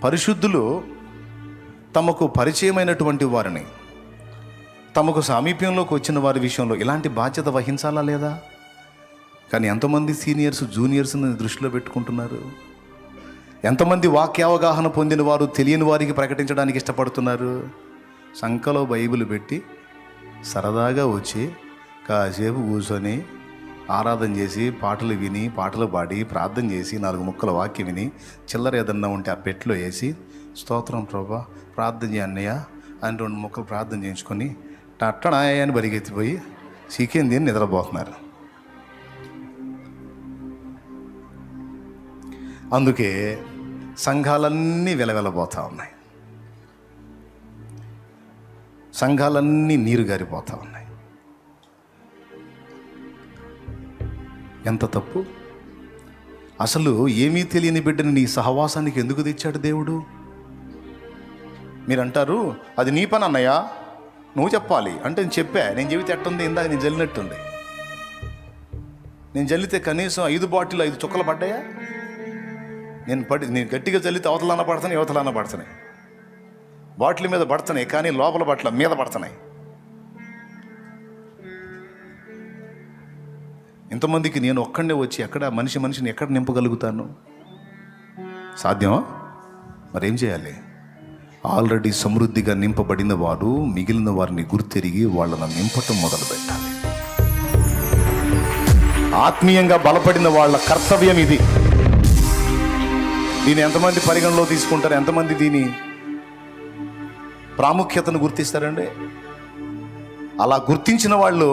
పరిశుద్ధులు తమకు పరిచయమైనటువంటి వారిని, తమకు సామీప్యంలోకి వచ్చిన వారి విషయంలో ఇలాంటి బాధ్యత వహించాలా లేదా? కానీ ఎంతమంది సీనియర్స్ జూనియర్స్ని దృష్టిలో పెట్టుకుంటున్నారు? ఎంతమంది వాక్యావగాహన పొందిన వారు తెలియని వారికి ప్రకటించడానికి ఇష్టపడుతున్నారు? సంకలో బైబిల్ పెట్టి సరదాగా వచ్చి కాసేపు కూర్చొని ఆరాధన చేసి పాటలు విని, పాటలు పాడి, ప్రార్థన చేసి, 4 ముక్కల వాక్యం విని, చిల్లర ఏదన్నా ఉంటే ఆ పెట్టులో వేసి స్తోత్రం ప్రభా ప్రార్థన చేయన్నయ్య అని 2 ముక్కలు ప్రార్థన చేయించుకొని టట్టడాయ అని బరిగెత్తిపోయి చికెన్ తిని నిద్రపోతున్నారు. అందుకే సంఘాలన్నీ వెలవెలబోతూ ఉన్నాయి, సంఘాలన్నీ నీరు గారిపోతూ ఉన్నాయి. ఎంత తప్పు! అసలు ఏమీ తెలియని బిడ్డని నీ సహవాసానికి ఎందుకు తెచ్చాడు దేవుడు? మీరు అంటారు అది నీ పని అన్నయ్య, నువ్వు చెప్పాలి అంటే నేను చెప్పా. నేను చెబితే ఎట్టుంది? ఇందాక నేను జల్లినట్టుంది. నేను జల్లితే కనీసం 5 బాటిల్ 5 చుక్కలు పడ్డాయా? నేను గట్టిగా జల్లితే అవతలన్న పడుతున్నాయి, యువతలన్న పడుతున్నాయి. బాటిల్ మీద పడుతున్నాయి కానీ లోపల బట్టల మీద పడుతున్నాయి. ఇంతమందికి నేను ఒక్కడే వచ్చి ఎక్కడ మనిషిని ఎక్కడ నింపగలుగుతాను? సాధ్యమా? మరేం చేయాలి? ఆల్రెడీ సమృద్ధిగా నింపబడిన వారు మిగిలిన వారిని గుర్తెరిగి వాళ్ళను నింపటం మొదలు పెట్టాలి. ఆత్మీయంగా బలపడిన వాళ్ళ కర్తవ్యం ఇది. దీన్ని ఎంతమంది పరిగణలో తీసుకుంటారు? ఎంతమంది దీని ప్రాముఖ్యతను గుర్తిస్తారండి? అలా గుర్తించిన వాళ్ళు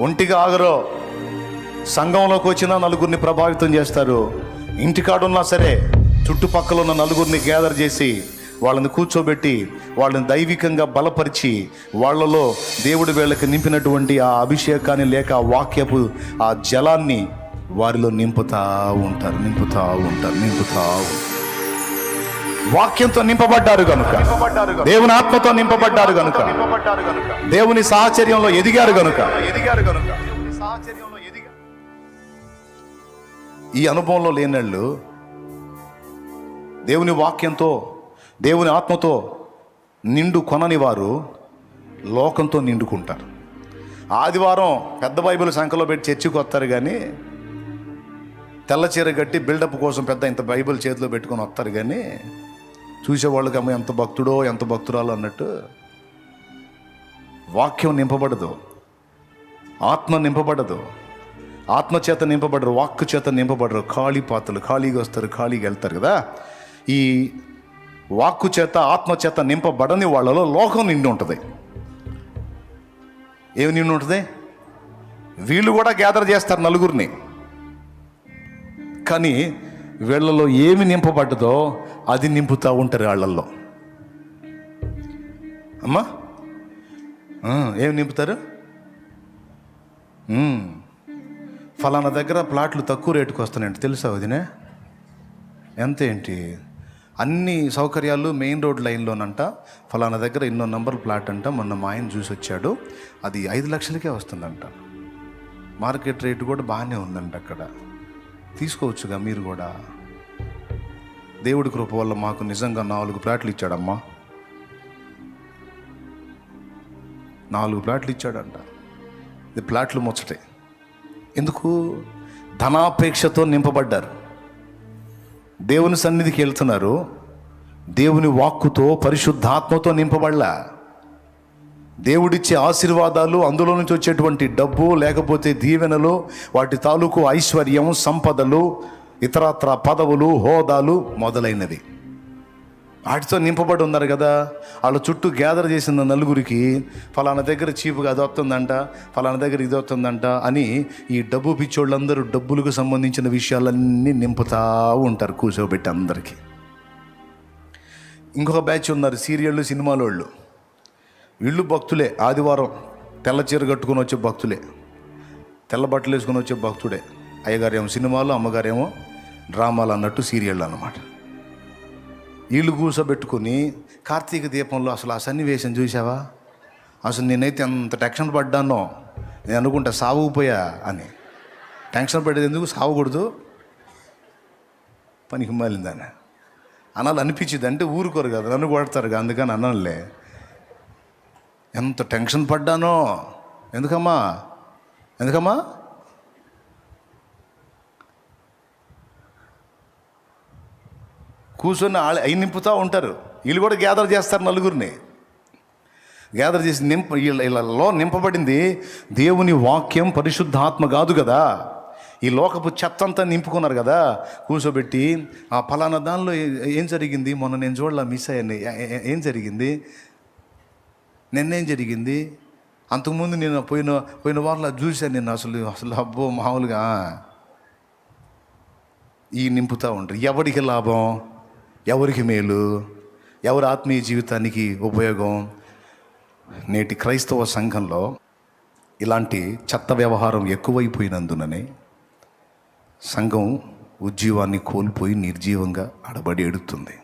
ఒంటిగా ఆగరో, సంఘంలోకి వచ్చిన నలుగురిని ప్రభావితం చేస్తారు. ఇంటికాడున్నా సరే చుట్టుపక్కల ఉన్న నలుగురిని గ్యాదర్ చేసి వాళ్ళని కూర్చోబెట్టి వాళ్ళని దైవికంగా బలపరిచి వాళ్ళలో దేవుడి వేళకి నింపినటువంటి ఆ అభిషేకాన్ని లేక ఆ వాక్యపు ఆ జలాన్ని వారిలో నింపుతా ఉంటారు. వాక్యంతో నింపబడ్డారు కనుక, దేవుని ఆత్మతో నింపబడ్డారు కనుక, దేవుని సాహచర్యంలో ఎదిగారు కనుక ఈ అనుభవంలో లేనళ్ళు దేవుని వాక్యంతో దేవుని ఆత్మతో నిండు కొనని వారు లోకంతో నిండుకుంటారు. ఆదివారం పెద్ద బైబిల్ సంఖ్యలో పెట్టి చర్చికి వస్తారు కానీ తెల్ల చీర కట్టి బిల్డప్ కోసం పెద్ద ఇంత బైబిల్ చేతిలో పెట్టుకొని వస్తారు కానీ చూసేవాళ్ళకి అమ్మ ఎంత భక్తుడో ఎంత భక్తురాలో అన్నట్టు వాక్యం నింపబడదు, ఆత్మ నింపబడదు, ఆత్మచేత నింపబడరు, వాక్కు చేత నింపబడరు. ఖాళీ పాత్రలు, ఖాళీగా వస్తారు, ఖాళీగా వెళ్తారు కదా. ఈ వాక్కు చేత ఆత్మచేత నింపబడని వాళ్ళలో లోకం నిండి ఉంటుంది. ఏమి నిండి ఉంటుంది? వీళ్ళు కూడా గ్యాదర్ చేస్తారు నలుగురిని, కానీ వీళ్ళలో ఏమి నింపబడ్డదో అది నింపుతూ ఉంటారు వాళ్ళల్లో. అమ్మా ఏమి నింపుతారు? ఫలానా దగ్గర ప్లాట్లు తక్కువ రేటుకు వస్తున్నాయంటే తెలుసా వదినే? ఎంత ఏంటి? అన్ని సౌకర్యాలు మెయిన్ రోడ్ లైన్లోనంట. ఫలానా దగ్గర ఇన్నో నంబర్ ప్లాట్ అంట. మొన్న మా ఆయన చూసి వచ్చాడు, అది 5 లక్షలకే వస్తుందంట. మార్కెట్ రేటు కూడా బాగానే ఉందంట. అక్కడ తీసుకోవచ్చుగా మీరు కూడా. దేవుడి కృప వల్ల మాకు నిజంగా 4 ప్లాట్లు ఇచ్చాడమ్మా. 4 ప్లాట్లు ఇచ్చాడంట. ఇది ప్లాట్లు ముచ్చటే. ఎందుకు? ధనాపేక్షతో నింపబడ్డారు. దేవుని సన్నిధికి వెళ్తున్నారు, దేవుని వాక్కుతో పరిశుద్ధాత్మతో నింపబడలా. దేవుడిచ్చే ఆశీర్వాదాలు, అందులో నుంచి వచ్చేటువంటి డబ్బు, లేకపోతే దీవెనలు, వాటి తాలూకు ఐశ్వర్యం, సంపదలు, ఇతరత్ర పదవులు, హోదాలు మొదలైనవి వాటితో నింపబడి ఉన్నారు కదా. వాళ్ళ చుట్టూ గ్యాదర్ చేసిన నలుగురికి ఫలానా దగ్గర చీపుగా అది వస్తుందంట, ఫలానా దగ్గర ఇది వస్తుందంట అని ఈ డబ్బు పిచ్చోళ్ళందరూ డబ్బులకు సంబంధించిన విషయాలన్నీ నింపుతూ ఉంటారు కూర్చోబెట్టి అందరికీ. ఇంకొక బ్యాచ్ ఉన్నారు సీరియళ్ళు, సినిమాల వాళ్ళు. వీళ్ళు భక్తులే. ఆదివారం తెల్ల చీర కట్టుకొని వచ్చే భక్తులే, తెల్ల బట్టలు వేసుకొని వచ్చే భక్తుడే. అయ్యగారేమో సినిమాలు, అమ్మగారేమో డ్రామాలు అన్నట్టు సీరియళ్ళు అన్నమాట. వీళ్ళు కూర్చోబెట్టుకొని కార్తీక దీపంలో అసలు ఆ సన్నివేశం చూసావా? అసలు నేనైతే ఎంత టెన్షన్ పడ్డానో, నేను అనుకుంటా సావుకుపోయా అని. టెన్షన్ పడేది ఎందుకు? సావకూడదు, పనికి మాలిందని. అనాలి అనిపించింది. అంటే ఊరుకోరు కదా, నన్ను కొడతారు కదా, అందుకని అనాలే. ఎంత టెన్షన్ పడ్డానో. ఎందుకమ్మా కూర్చొని అవి నింపుతూ ఉంటారు. వీళ్ళు కూడా గ్యాదర్ చేస్తారు, నలుగురిని గ్యాదర్ చేసి వీళ్ళలో నింపబడింది దేవుని వాక్యం, పరిశుద్ధాత్మ కాదు కదా. ఈ లోకపు చెత్త అంతా నింపుకున్నారు కదా. కూర్చోబెట్టి ఆ ఫలానా దానిలో ఏం జరిగింది, మొన్న నేను చూడలా, మిస్ అయ్యాను, ఏం జరిగింది, నిన్నేం జరిగింది, అంతకుముందు నేను పోయిన వారంలో చూశాను, నేను అసలు అబ్బో మామూలుగా. ఈ నింపుతూ ఉంటారు. ఎవరికి లాభం, ఎవరికి మేలు, ఎవరి ఆత్మీయ జీవితానికి ఉపయోగం? నేటి క్రైస్తవ సంఘంలో ఇలాంటి చెత్త వ్యవహారం ఎక్కువైపోయినందుననే సంఘం ఉజ్జీవాన్ని కోల్పోయి నిర్జీవంగా అడబడి ఎడుతుంది.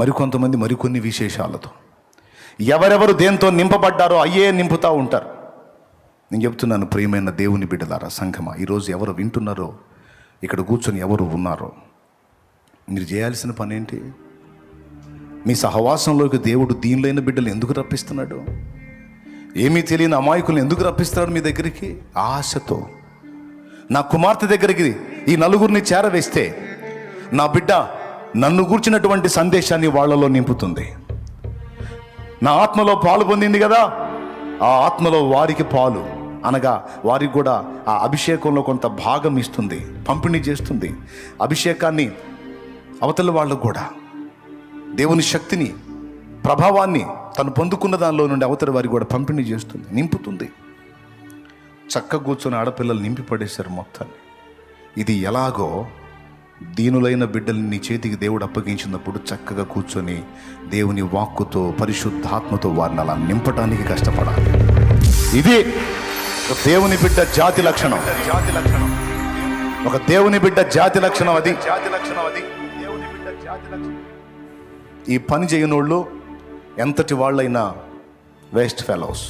మరికొంతమంది మరికొన్ని విశేషాలతో ఎవరెవరు దేంతో నింపబడ్డారో అయ్యే నింపుతూ ఉంటారు. నేను చెప్తున్నాను, ప్రియమైన దేవుని బిడ్డలారా, సంఘమా, ఈరోజు ఎవరు వింటున్నారో, ఇక్కడ కూర్చొని ఎవరు ఉన్నారో, మీరు చేయాల్సిన పని ఏంటి? మీ సహవాసంలోకి దేవుడు దీనిలైన బిడ్డలు ఎందుకు రప్పిస్తున్నాడు? ఏమీ తెలియని అమాయకులను ఎందుకు రప్పిస్తున్నాడు మీ దగ్గరికి? ఆశతో. నా కుమార్తె దగ్గరికి ఈ నలుగురిని చేరవేస్తే నా బిడ్డ నన్ను గూర్చినటువంటి సందేశాన్ని వాళ్ళలో నింపుతుంది. నా ఆత్మలో పాలు పొందింది కదా, ఆ ఆత్మలో వారికి పాలు అనగా వారికి కూడా ఆ అభిషేకంలో కొంత భాగం ఇస్తుంది, పంపిణీ చేస్తుంది. అభిషేకాన్ని అవతల వాళ్ళకు కూడా దేవుని శక్తిని, ప్రభావాన్ని తను పొందుకున్న దానిలో నుండి అవతల వారికి కూడా పంపిణీ చేస్తుంది, నింపుతుంది. చక్క కూర్చొని ఆడపిల్లలు నింపి పడేశారు మొత్తాన్ని. ఇది ఎలాగో దీనులైన బిడ్డల్ని నీ చేతికి దేవుడు అప్పగించినప్పుడు చక్కగా కూర్చొని దేవుని వాక్కుతో, పరిశుద్ధాత్మతో వారిని అలా నింపడానికి కష్టపడాలి. ఇది దేవుని బిడ్డ జాతి లక్షణం. ఒక దేవుని బిడ్డ జాతి లక్షణం అది. దేవుని బిడ్డ జాతి లక్షణం. ఈ పని చేయనోళ్ళు ఎంతటి వాళ్ళైనా వేస్ట్ ఫెలోస్,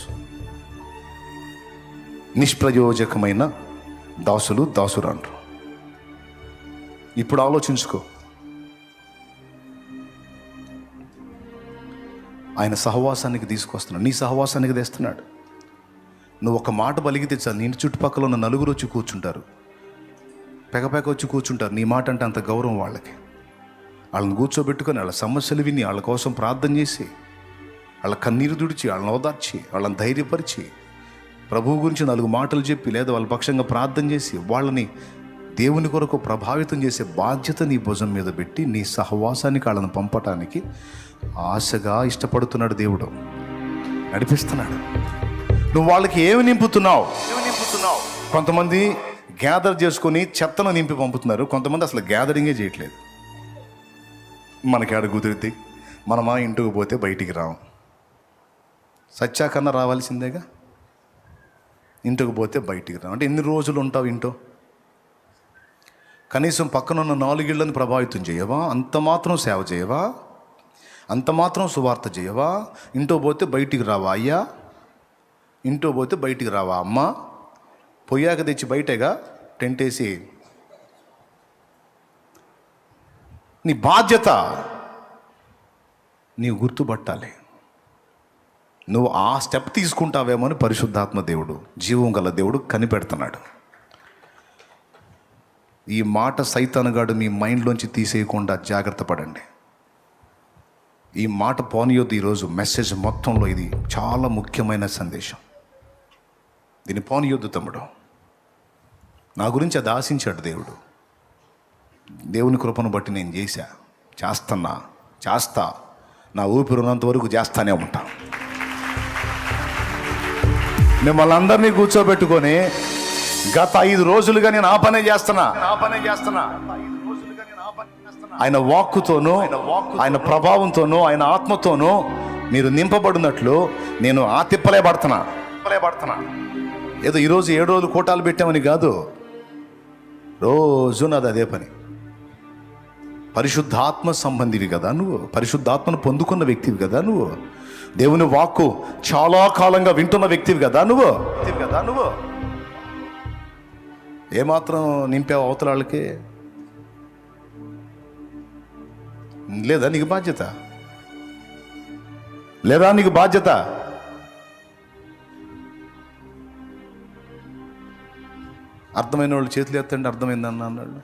నిష్ప్రయోజకమైన దాసురాండ్రు. ఇప్పుడు ఆలోచించుకో. ఆయన సహవాసానికి తీసుకొస్తున్నాడు, నీ సహవాసానికి తెస్తున్నాడు. నువ్వు ఒక మాట పలికితే చాలు, నీ చుట్టుపక్కల ఉన్న నలుగురు వచ్చి కూర్చుంటారు, పెగపెగ వచ్చి కూర్చుంటారు. నీ మాట అంటే అంత గౌరవం వాళ్ళకి. వాళ్ళని కూర్చోబెట్టుకొని వాళ్ళ సమస్యలు విని, వాళ్ళ కోసం ప్రార్థన చేసి, వాళ్ళ కన్నీరు తుడిచి, వాళ్ళని ఓదార్చి, వాళ్ళని ధైర్యపరిచి, ప్రభువు గురించి 4 మాటలు చెప్పి, లేదా వాళ్ళ పక్షంగా ప్రార్థన చేసి, వాళ్ళని దేవుని కొరకు ప్రభావితం చేసే బాధ్యత నీ భుజం మీద పెట్టి నీ సహవాసానికి వాళ్ళని పంపటానికి ఆశగా ఇష్టపడుతున్నాడు దేవుడు, నడిపిస్తున్నాడు. నువ్వు వాళ్ళకి ఏమి నింపుతున్నావు? కొంతమంది గ్యాదర్ చేసుకొని చెత్తను నింపి పంపుతున్నారు, కొంతమంది అసలు గ్యాదరింగే చేయట్లేదు. మనకి ఆడ కుదిరితే మనమా ఇంటికి పోతే బయటికి రాం, సచ్చాకన్నా రావాల్సిందేగా. ఇంటికి పోతే బయటికి రాం అంటే ఎన్ని రోజులు ఉంటావు ఇంట్లో? కనీసం పక్కనున్న 4 ఇళ్లను ప్రభావితం చేయవా? అంత మాత్రం సేవ చేయవా? అంత మాత్రం సువార్త చేయవా? ఇంట్లో పోతే బయటికి రావా అయ్యా? ఇంట్లో పోతే బయటికి రావా అమ్మ? పొయ్యాక తెచ్చి బయటగా టెంట్ వేసి, నీ బాధ్యత నీవు గుర్తుపట్టాలి. నువ్వు ఆ స్టెప్ తీసుకుంటావేమో అని పరిశుద్ధాత్మ దేవుడు, జీవం గల దేవుడు కనిపెడుతున్నాడు. ఈ మాట సైతానుగాడు మీ మైండ్లోంచి తీసేయకుండా జాగ్రత్త పడండి. ఈ మాట పోనీయొద్దు. ఈరోజు మెసేజ్ మొత్తంలో ఇది చాలా ముఖ్యమైన సందేశం. దీన్ని పోనీయొద్దు తమ్ముడు. నా గురించి అది ఆశించాడు దేవుడు. దేవుని కృపను బట్టి నేను చేస్తా, నా ఊపిరి ఉన్నంత వరకు చేస్తానే ఉంటా. మిమ్మల్ని అందరినీ కూర్చోబెట్టుకొని గత 5 రోజులుగా నేను ఆ పనే చేస్తున్నా. ఆయన వాక్కుతోనూ, ఆయన ప్రభావంతోనూ, ఆయన ఆత్మతోనూ మీరు నింపబడినట్లు నేను ఆ తిప్పలే పడుతున్నా. ఏదో ఈరోజు 7 రోజులు కూటాలు పెట్టామని కాదు, రోజు నాది అదే పని. పరిశుద్ధాత్మ సంబంధివి కదా నువ్వు, పరిశుద్ధాత్మను పొందుకున్న వ్యక్తివి కదా నువ్వు, దేవుని వాక్కు చాలా కాలంగా వింటున్న వ్యక్తివి కదా నువ్వు. ఏమాత్రం నింపావు అవతల వాళ్ళకి? లేదా నీకు బాధ్యత? లేదా నీకు బాధ్యత? అర్థమైన వాళ్ళు చేతులు ఎత్తండి. అర్థమైందన్న అన్నాడు.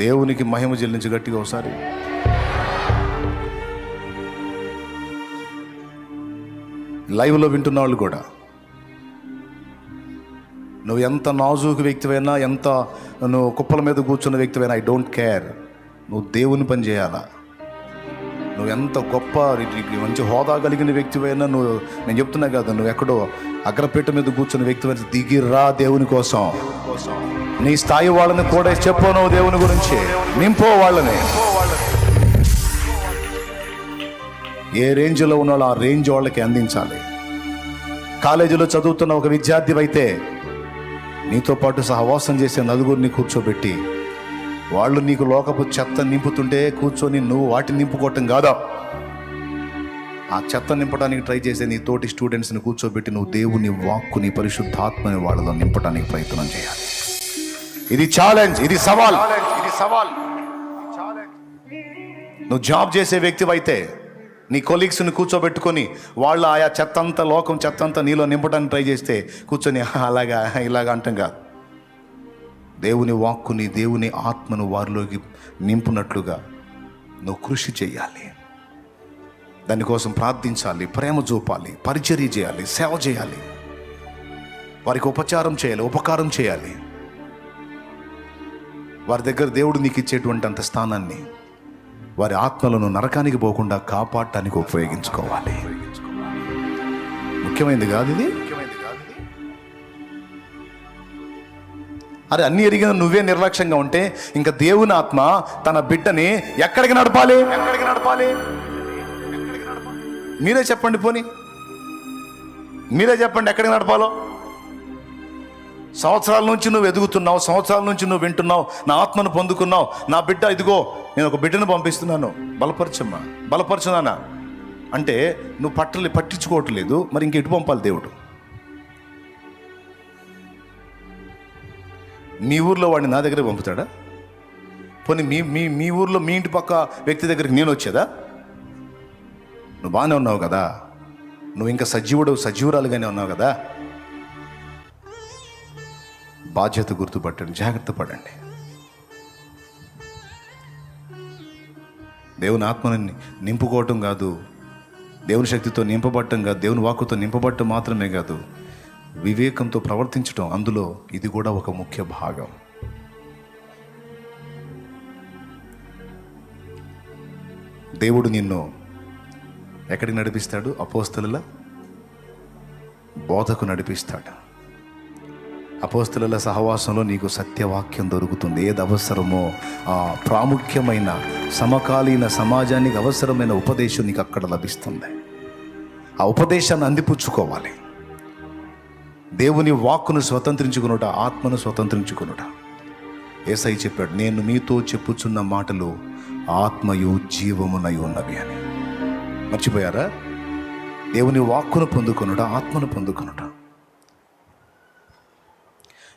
దేవునికి మహిమ చెల్లించి గట్టిగా ఒకసారి. లైవ్లో వింటున్న వాళ్ళు కూడా, నువ్వు ఎంత నాజూకు వ్యక్తివైనా, ఎంత నువ్వు కుప్పల మీద కూర్చున్న వ్యక్తివైనా, ఐ డోంట్ కేర్. నువ్వు దేవుని పని చేయాలా. నువ్వు ఎంత గొప్ప మంచి హోదా కలిగిన వ్యక్తివైనా, నేను చెప్తున్నా కదా, నువ్వు ఎక్కడో అగ్రపీఠ మీద కూర్చున్న వ్యక్తివైనా దిగిరా దేవుని కోసం. నీ స్థాయి వాళ్ళని కూడా చెప్పు, నువ్వు దేవుని గురించి నింపో వాళ్ళని. ఏ రేంజ్లో ఉన్నాలో ఆ రేంజ్ వాళ్ళకి అందించాలి. కాలేజీలో చదువుతున్న ఒక విద్యార్థి అయితే నీతో పాటు సహవాసం చేసే నలుగురిని కూర్చోబెట్టి, వాళ్ళు నీకు లోకపు చెత్త నింపుతుంటే కూర్చొని నువ్వు వాటిని నింపుకోవటం కాదా, ఆ చెత్త నింపడానికి ట్రై చేసే నీ తోటి స్టూడెంట్స్ని కూర్చోబెట్టి నువ్వు దేవుని వాక్కుని, పరిశుద్ధాత్మని వాళ్ళలో నింపడానికి ప్రయత్నం చేయాలి. ఇది ఛాలెంజ్, ఇది సవాల్. నువ్వు జాబ్ చేసే వ్యక్తివైతే నీ కొలీగ్స్ని కూర్చోబెట్టుకొని వాళ్ళు ఆయా చెత్తంతా, లోకం చెత్తంతా నీలో నింపడానికి ట్రై చేస్తే కూర్చొని అలాగా ఇలాగా అంటాం కాదు. దేవుని వాక్కుని, దేవుని ఆత్మను వారిలోకి నింపునట్లుగా నువ్వు కృషి చేయాలి. దానికోసం ప్రార్థించాలి, ప్రేమ చూపాలి, పరిచర్య చేయాలి, సేవ చేయాలి, వారికి ఉపచారం చేయాలి, ఉపకారం చేయాలి. వారి దగ్గర దేవుడు నీకు ఇచ్చేటువంటి అంత స్థానాన్ని వారి ఆత్మలను నరకానికి పోకుండా కాపాడటానికి ఉపయోగించుకోవాలి. ముఖ్యమైనది కాదు ఇది. అరే, అన్ని ఎరిగిన నువ్వే నిర్లక్ష్యంగా ఉంటే ఇంకా దేవుని ఆత్మ తన బిడ్డని ఎక్కడికి నడపాలి? మీరే చెప్పండి. పోనీ మీరే చెప్పండి ఎక్కడికి నడపాలో. సంవత్సరాల నుంచి నువ్వు ఎదుగుతున్నావు, సంవత్సరాల నుంచి నువ్వు వింటున్నావు, నా ఆత్మను పొందుకున్నావు, నా బిడ్డ ఇదిగో నేను ఒక బిడ్డను పంపిస్తున్నాను, బలపరచమ్మా, బలపరచునానా అంటే నువ్వు పట్టించుకోవట్లేదు. మరి ఇంక ఎటు పంపాలి దేవుడు? మీ ఊర్లో వాడిని నా దగ్గర పంపుతాడా? పోనీ మీ ఊర్లో మీ ఇంటి పక్క వ్యక్తి దగ్గరికి నేను వచ్చేదా? నువ్వు బాగానే ఉన్నావు కదా, నువ్వు ఇంకా సజీవురాలుగానే ఉన్నావు కదా. బాధ్యత గుర్తుపట్టండి, జాగ్రత్త పడండి. దేవుని ఆత్మని నింపుకోవటం కాదు, దేవుని శక్తితో నింపబడటం కాదు, దేవుని వాక్కుతో నింపబడటం మాత్రమే కాదు, వివేకంతో ప్రవర్తించటం, అందులో ఇది కూడా ఒక ముఖ్య భాగం. దేవుడు నిన్ను ఎక్కడికి నడిపిస్తాడు? అపోస్తలుల బోధకు నడిపిస్తాడు. అపోస్తలుల సహవాసంలో నీకు సత్యవాక్యం దొరుకుతుంది. ఏది అవసరమో ఆ ప్రాముఖ్యమైన సమకాలీన సమాజానికి అవసరమైన ఉపదేశం నీకు అక్కడ లభిస్తుంది. ఆ ఉపదేశాన్ని అందిపుచ్చుకోవాలి. దేవుని వాక్కును స్వతంత్రించుకునుట, ఆత్మను స్వతంత్రించుకునుట. యేసయ్య చెప్పాడు, నేను మీతో చెప్పుచున్న మాటలు ఆత్మయు జీవమునై ఉన్నవి అని. మర్చిపోయారా? దేవుని వాక్కును పొందుకొనుట, ఆత్మను పొందుకొనుట.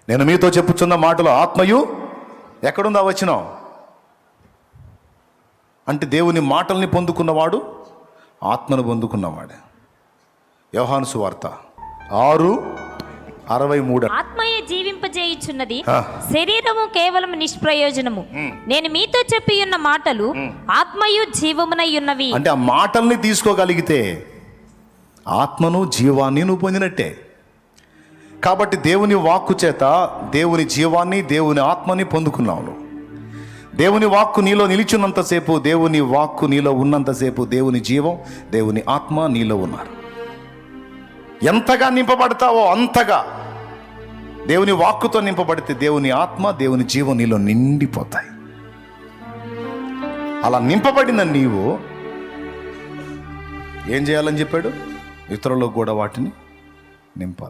నేను మీతో చెప్పుచున్న మాటలు ఆత్మయు, ఎక్కడుందా వచనం? అంటే దేవుని మాటల్ని పొందుకున్నవాడు ఆత్మను పొందుకున్నవాడే. యోహాను సువార్త 6:63. ఆత్మయే జీవింపజేయుచున్నది, శరీరము కేవలం నిష్ప్రయోజనము. నేను మీతో చెప్పి ఉన్న మాటలు ఆత్మయు జీవమునై ఉన్నవి. అంటే ఆ మాటల్ని తీసుకోగలిగితే ఆత్మను, జీవాన్ని నువ్వు పొందినట్టే. కాబట్టి దేవుని వాక్కు చేత దేవుని జీవాన్ని, దేవుని ఆత్మని పొందుకున్నావు. దేవుని వాక్కు నీలో నిలిచినంతసేపు, దేవుని వాక్కు నీలో ఉన్నంతసేపు దేవుని జీవం, దేవుని ఆత్మ నీలో ఉన్నారు. ఎంతగా నింపబడతావో అంతగా దేవుని వాక్కుతో నింపబడితే దేవుని ఆత్మ, దేవుని జీవం నీలో నిండిపోతాయి. అలా నింపబడిన నీవు ఏం చేయాలని చెప్పాడు? ఇతరులకు కూడా వాటిని నింపాలి.